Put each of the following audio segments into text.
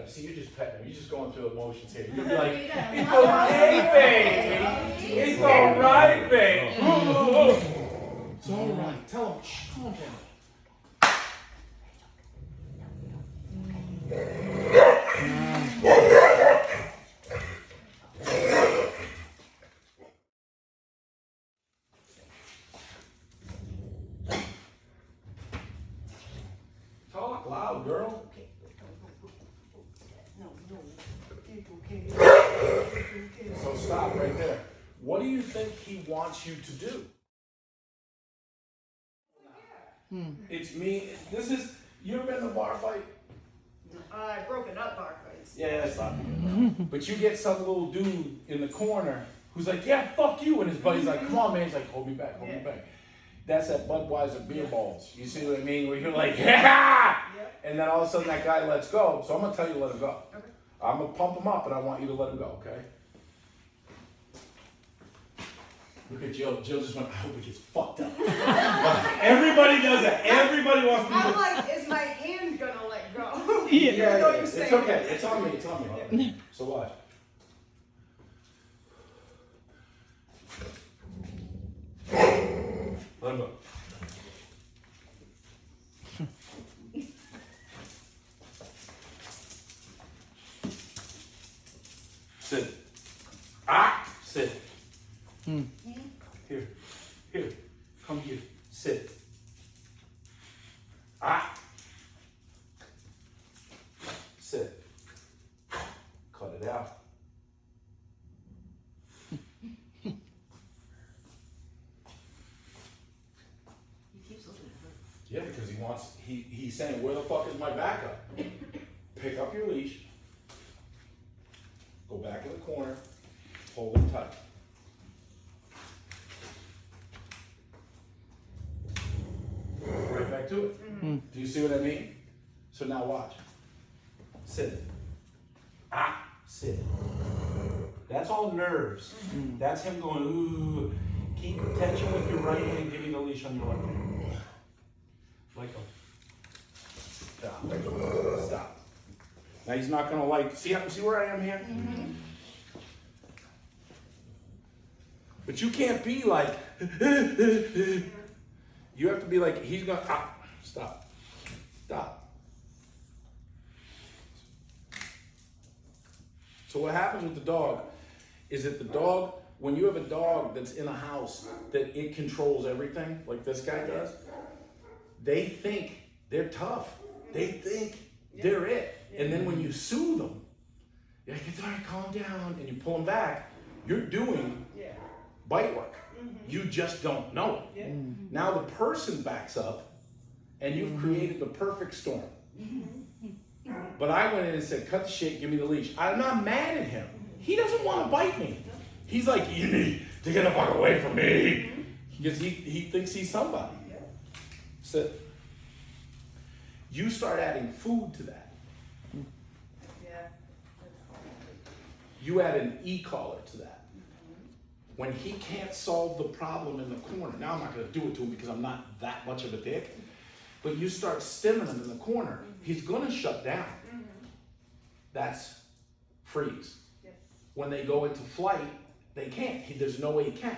See, you're just petting him. You're just going through emotions here. You're gonna be like, it's okay, baby. It's all right, baby. It's all right. Tell him, shh, calm down. Talk loud, girl. So stop right there. What do you think he wants you to do? It's me. This is, you ever been in a bar fight? I've broken up bar fights. Yeah, that's not good. But you get some little dude in the corner who's like, yeah, fuck you. And his buddy's like, come on, man. He's like, hold me back, hold me back. That's that Budweiser beer balls. You see what I mean? Where you're like, yeah! And then all of a sudden that guy lets go. So I'm going to tell you to let him go. Okay. I'm going to pump him up, and I want you to let him go, okay? Look at Jill. Jill just went, I hope he gets fucked up. Everybody does that. Everybody wants to do I'm that. like, is my hand going to let go? Yeah. It's okay. It's on me. It's on me. Yeah. So watch. Let him go. Sit. Ah! Sit. Here. Here. Come here. Sit. Ah! Sit. Cut it out. Yeah, because he wants, he's saying, where the fuck is my backup? Pick up your leash, go back in the corner, hold him tight. Right back to it. Do you see what I mean? So now watch. Sit. Ah, sit. That's all nerves. That's him going, ooh. Keep tension with your right hand, give me the leash on your left hand. Let go. Stop. Stop. Now he's not gonna like, see where I am here? But you can't be like, you have to be like, he's gonna, stop. Stop. So what happens with the dog is that the dog, when you have a dog that's in a house that it controls everything, like this guy does, they think they're tough. They think they're it. And then when you soothe them, you're like, it's all right, calm down, and you pull them back, you're doing bite work. You just don't know it. Now the person backs up, and you've created the perfect storm. But I went in and said, cut the shit, give me the leash. I'm not mad at him. He doesn't want to bite me. He's like, you need to get the fuck away from me. Because he thinks he's somebody. Sit. You start adding food to that. You add an e-collar to that. When he can't solve the problem in the corner, now I'm not going to do it to him because I'm not that much of a dick, but you start stimming him in the corner, he's going to shut down. That's freeze. When they go into flight, they can't. There's no way he can.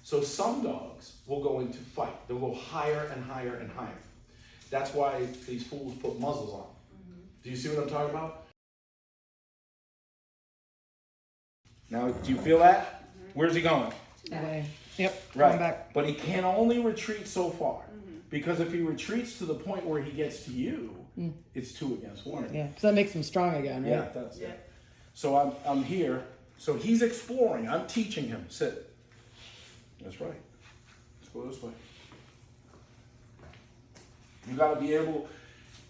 So some dogs will go into fight. They'll go higher and higher and higher. That's why these fools put muzzles on. Do you see what I'm talking about? Now, do you feel that? Where's he going? Away. Yep. Right. Back. But he can only retreat so far. Because if he retreats to the point where he gets to you, it's 2 against 1. Yeah, because that makes him strong again, right? Yeah, that's it. So I'm here. So he's exploring. I'm teaching him. Sit. That's right. Let's go this way. You got to be able,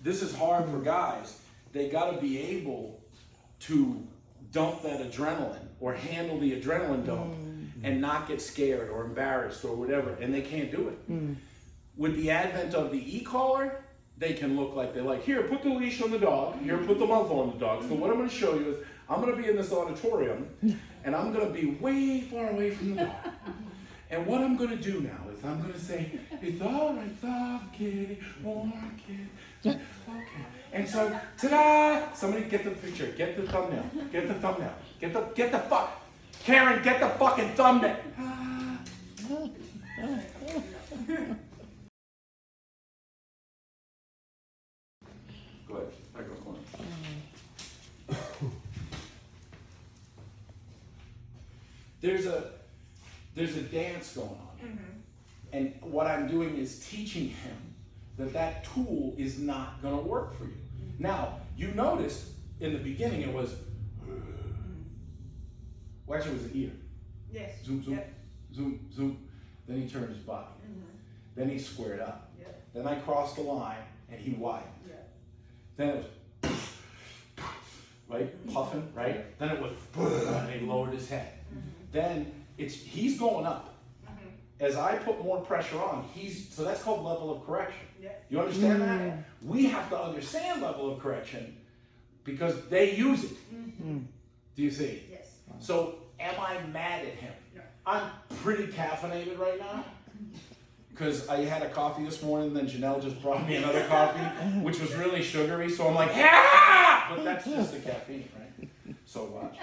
this is hard for guys. They got to be able to dump that adrenaline or handle the adrenaline dump and not get scared or embarrassed or whatever. And they can't do it. With the advent of the e-collar, they can look like they're like, here, put the leash on the dog. Here, put the muzzle on the dog. So what I'm going to show you is I'm going to be in this auditorium and I'm going to be way far away from the dog. And what I'm going to do now is with. I'm gonna say, it's all right, soft kitty, warm kitty. Okay. And so, ta-da! Somebody get the picture, get the thumbnail, get the thumbnail, get the fuck, Karen, get the fucking thumbnail. Go ahead, back in the corner. There's a dance going on here. And what I'm doing is teaching him that tool is not gonna work for you. Now, you noticed in the beginning it was, well actually it was the ear. Yes. Zoom, zoom, Yep. zoom, zoom. Then he turned his body. Then he squared up. Yep. Then I crossed the line and he widened. Yep. Then it was, right, puffing, right? Then it was, and he lowered his head. Then he's going up. As I put more pressure on, so that's called level of correction. Yep. You understand that? We have to understand level of correction because they use it. Do you see? Yes. So am I mad at him? No. I'm pretty caffeinated right now because I had a coffee this morning, then Janelle just brought me another coffee, which was really sugary. So I'm like, yeah! But that's just the caffeine, right? So watch.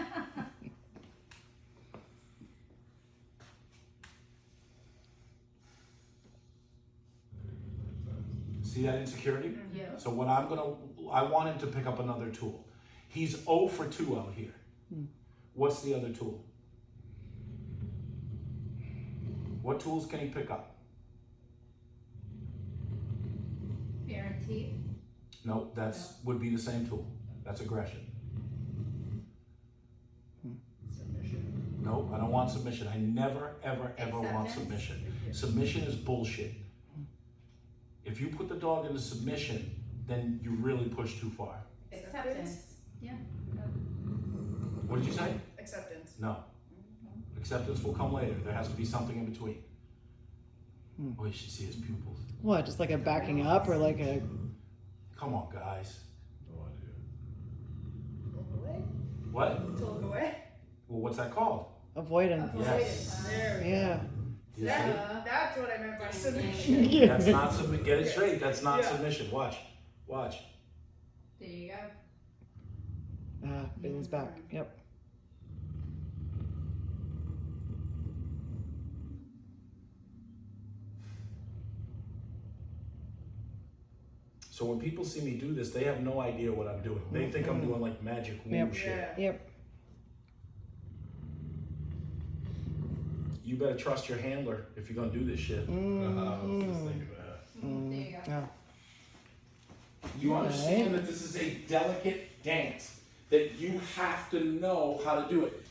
See that insecurity? Yeah. So what I want him to pick up another tool. He's 0 for 2 out here. What's the other tool? What tools can he pick up? Guaranteed. No, would be the same tool. That's aggression. Submission. No, I don't want submission. I never, ever, ever want Acceptance? submission. Submission is bullshit. If you put the dog into submission, then you really push too far. Acceptance. Yeah. What did you say? Acceptance. No. Acceptance will come later. There has to be something in between. Oh, you should see his pupils. What, just like a backing up or like a... Come on, guys. Look away. What? To look away. Well, what's that called? Avoidance. Yes. There we go. Yeah. You see? That's what I meant by submission. Yeah. That's not submission. Get it straight. That's not Yeah. submission. Watch. Watch. There you go. Baby's back. Yep. So when people see me do this, they have no idea what I'm doing. They think I'm doing like magic woo Yep. shit. Yeah. Yep. You better trust your handler if you're gonna do this shit. I was just thinking that. There you go. Yeah. You understand that this is a delicate dance, that you have to know how to do it.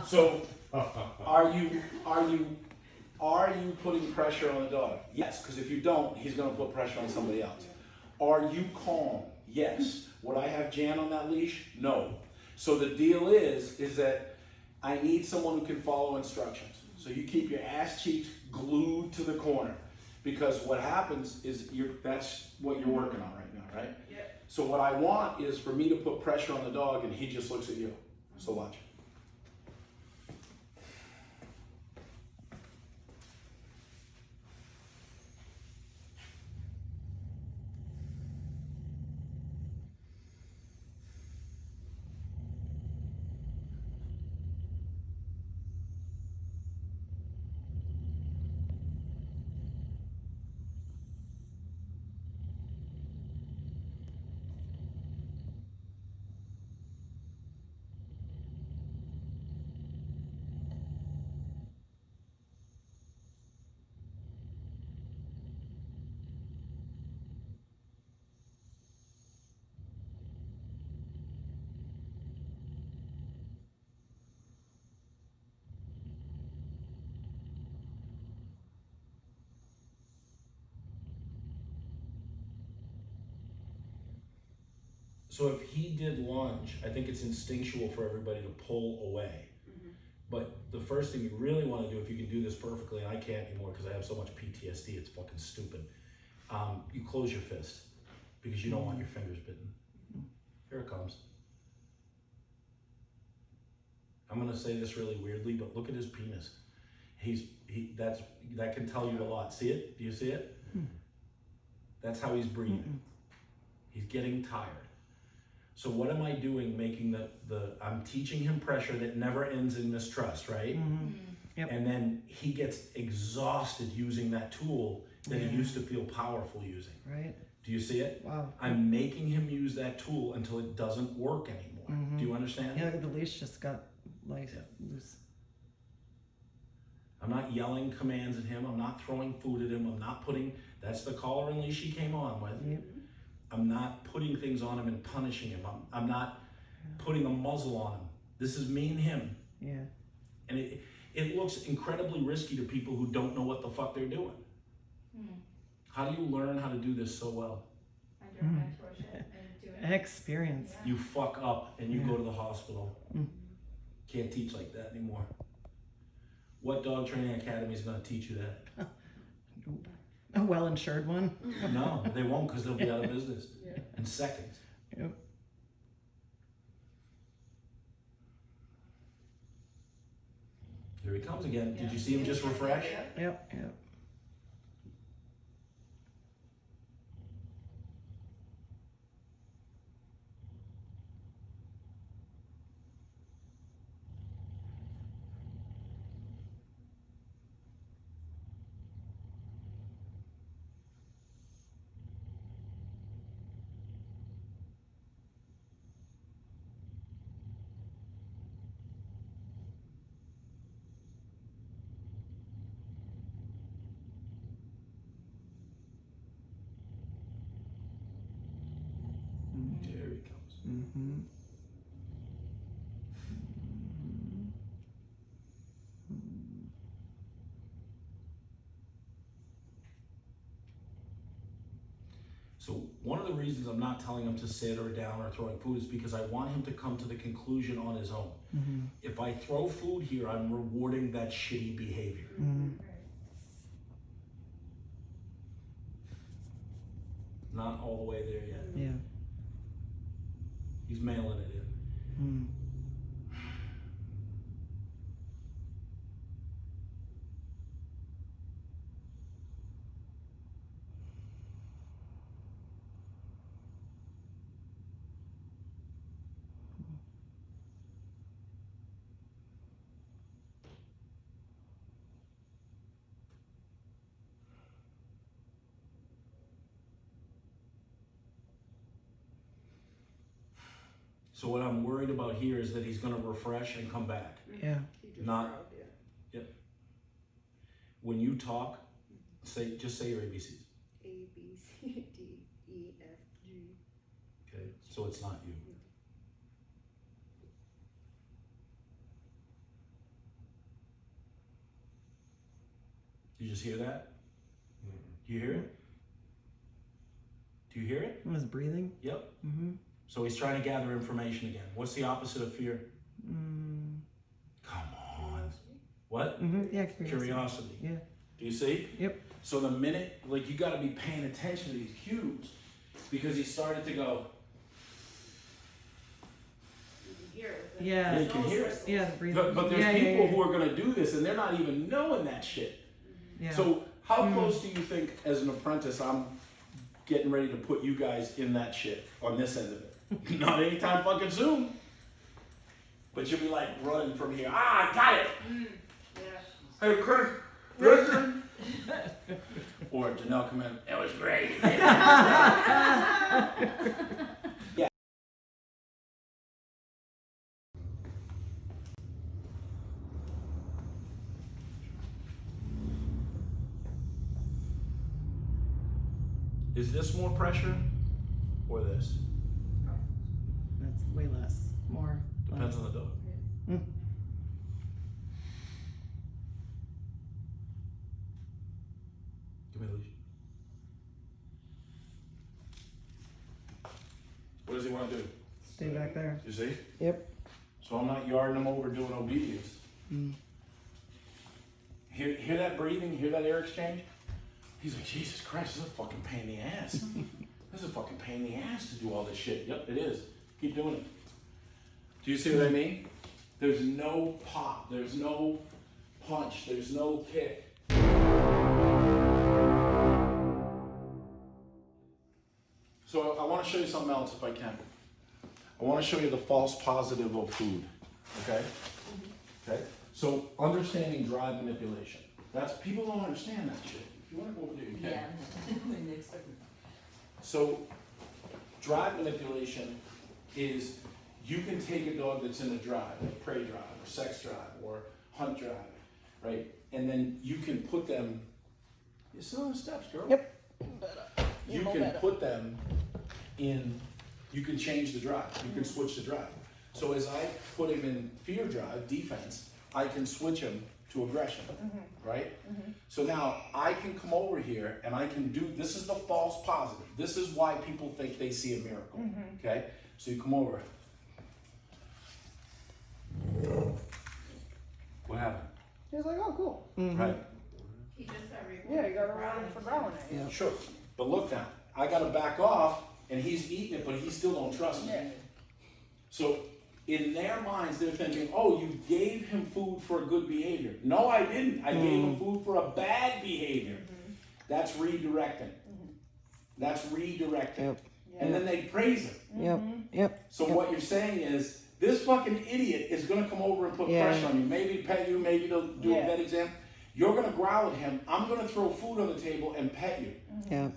So, are you putting pressure on the dog? Yes, because if you don't, he's gonna put pressure on somebody else. Are you calm? Yes. Would I have Jan on that leash? No. So the deal is that I need someone who can follow instructions. So you keep your ass cheeks glued to the corner, because what happens is that's what you're working on right now, right? Yeah. So what I want is for me to put pressure on the dog and he just looks at you. So watch. So if he did lunge, I think it's instinctual for everybody to pull away. But the first thing you really want to do, if you can do this perfectly, and I can't anymore because I have so much PTSD, it's fucking stupid. You close your fist because you don't want your fingers bitten. Here it comes. I'm gonna say this really weirdly, but look at his penis. That can tell you a lot. See it? Do you see it? That's how he's breathing. He's getting tired. So what am I doing? Making I'm teaching him pressure that never ends in mistrust, right? Yep. And then he gets exhausted using that tool that he used to feel powerful using. Right. Do you see it? Wow. I'm making him use that tool until it doesn't work anymore. Do you understand? Yeah, the leash just got like loose. I'm not yelling commands at him. I'm not throwing food at him. I'm not putting, that's the collar and leash he came on with. Yep. I'm not putting things on him and punishing him. I'm not putting a muzzle on him. This is me and him. Yeah. And it looks incredibly risky to people who don't know what the fuck they're doing. How do you learn how to do this so well? Under mentorship and doing Experience. You fuck up and you go to the hospital. Can't teach like that anymore. What dog training academy is going to teach you that? A well-insured one. No, they won't, because they'll be out of business in seconds. Yep. Here he comes again. Did you see him just refresh? Yep. Yep. Here he comes. Mm-hmm. So one of the reasons I'm not telling him to sit or down or throwing food is because I want him to come to the conclusion on his own. If I throw food here, I'm rewarding that shitty behavior. Not all the way there yet. Yeah. He's mailing it in. So what I'm worried about here is that he's going to refresh and come back. Yeah. Not. Yep. When you talk, just say your ABCs. A, B, C, D, E, F, G. Okay. So it's not you. You just hear that? Do you hear it? Do you hear it? It was breathing. Yep. Mm-hmm. So he's trying to gather information again. What's the opposite of fear? Come on. What? Mm-hmm. Yeah. Curiosity. Yeah. Do you see? Yep. So the minute, like, you got to be paying attention to these cues, because he started to go. You can hear it. Yeah. You can hear it. Yeah. The breathing. But there's yeah, people yeah. who are going to do this and they're not even knowing that shit. Yeah. So how close do you think, as an apprentice, I'm getting ready to put you guys in that shit on this end of it? Not anytime fucking soon. But you'll be like running from here. Ah, I got it. Yeah. Hey, Chris, listen. Or Janelle come in. It was great. Yeah. Is this more pressure or this? That's way less. More. Depends less. on the dog. Mm. Give me the leash. What does he want to do? Stay back there. You see? Yep. So I'm not yarding him over doing obedience. Hear that breathing? Hear that air exchange? He's like, Jesus Christ, this is a fucking pain in the ass. This is a fucking pain in the ass to do all this shit. Yep, it is. Keep doing it. Do you see what I mean? There's no pop, there's no punch, there's no kick. So I want to show you something else if I can. I want to show you the false positive of food, okay? Okay? So understanding drive manipulation. That's, people don't understand that shit. If you want to go over there, you can. Yeah. So drive manipulation is you can take a dog that's in a drive, like prey drive or sex drive or hunt drive, right? And then you can put them, you're still on the steps, girl. Yep. You can put them in, you can change the drive, you can switch the drive. So as I put him in fear drive, defense, I can switch him to aggression, right? So now I can come over here and I can do, this is the false positive. This is why people think they see a miracle, okay? So you come over. What happened? He was like, oh, cool. Right? He just got rewarded. Yeah, you got a reward for growling it. Yeah. Sure, but look now, I gotta back off and he's eating it, but he still don't trust me. Yeah. So in their minds, they're thinking, oh, you gave him food for a good behavior. No, I didn't. I gave him food for a bad behavior. That's redirecting. That's redirecting. Yep. And then they praise him. Yep. Yep. So what you're saying is, this fucking idiot is gonna come over and put Yeah. pressure on you. Maybe pet you, maybe to do a vet exam. You're gonna growl at him. I'm gonna throw food on the table and pet you. Yeah.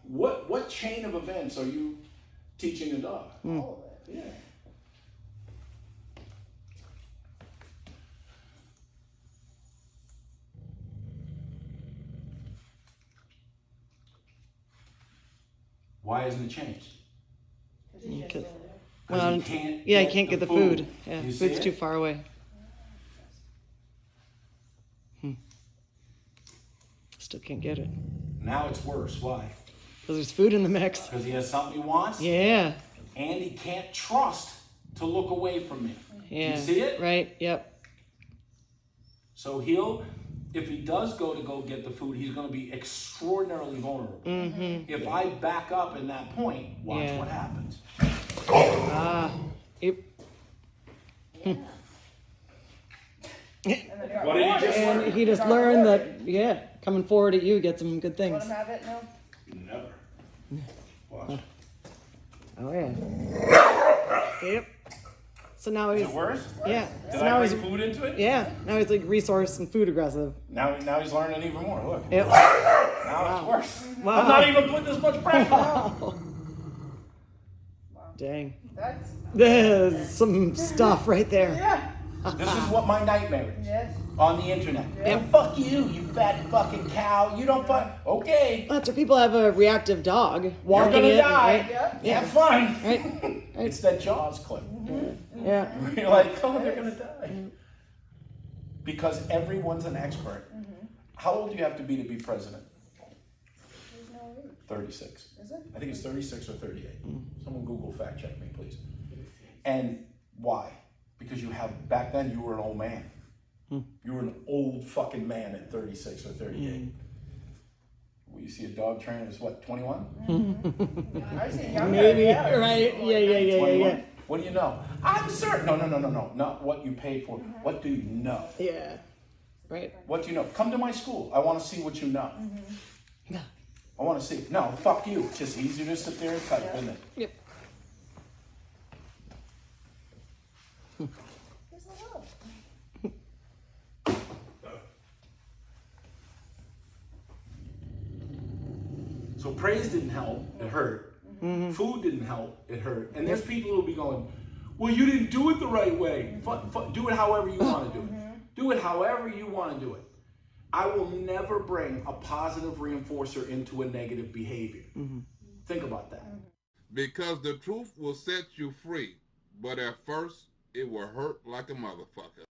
What chain of events are you teaching a dog? All of it. Yeah. Why hasn't it changed? Because- Because Well, he can't yeah, I can't get the food. Yeah, You see food's it? too far away. Still can't get it. Now it's worse. Why? Because there's food in the mix. Because he has something he wants, Yeah. and he can't trust to look away from me. Yeah. You see it? Right. Yep. So if he does go get the food, he's going to be extraordinarily vulnerable. If I back up in that point, watch Yeah. what happens. Ah. Yep. What did he just And learn? he just learned that, yeah, coming forward at you gets him good things. Let him have it, no? Never. Watch. Oh yeah. Yep. So now Is he's it worse? yeah. Did So now I he's bring food into it? yeah. Now he's like resource and food aggressive. Now he's learning even more. Look. Yep. Now it's worse. Wow. I'm not even putting this much pressure on. Wow. Dang. That's, There's some stuff right there. yeah. This is what my nightmare is. Yes. On the internet. Yeah. And fuck you, you fat fucking cow. You don't fuck. Okay. That's where people have a reactive dog You're walking gonna it. die. Right? Yep. Yeah. Have fun. Right. It's that Jaws clip. Yeah. You're like, oh, they're gonna die. Because everyone's an expert. How old do you have to be president? There's no age. 36. Is it? I think it's 36 or 38. Someone Google fact check me, please. And why? Because back then you were an old man. You were an old fucking man at 36 or 38. Well, you see a dog trainer is what, 21? I've seen younger. Maybe. Yeah. Right. Yeah. 21? What do you know? I'm certain. No. Not what you paid for. What do you know? Yeah. Right. What do you know? Come to my school. I want to see what you know. I want to see. No, fuck you. It's just easier to sit there and type, isn't it? Yep. There's a love. So praise didn't help, it hurt. Food didn't help, it hurt. And there's people who'll be going, well, you didn't do it the right way. Do it however you want to do it. Do it however you want to do it. I will never bring a positive reinforcer into a negative behavior. Think about that. Because the truth will set you free, but at first it will hurt like a motherfucker.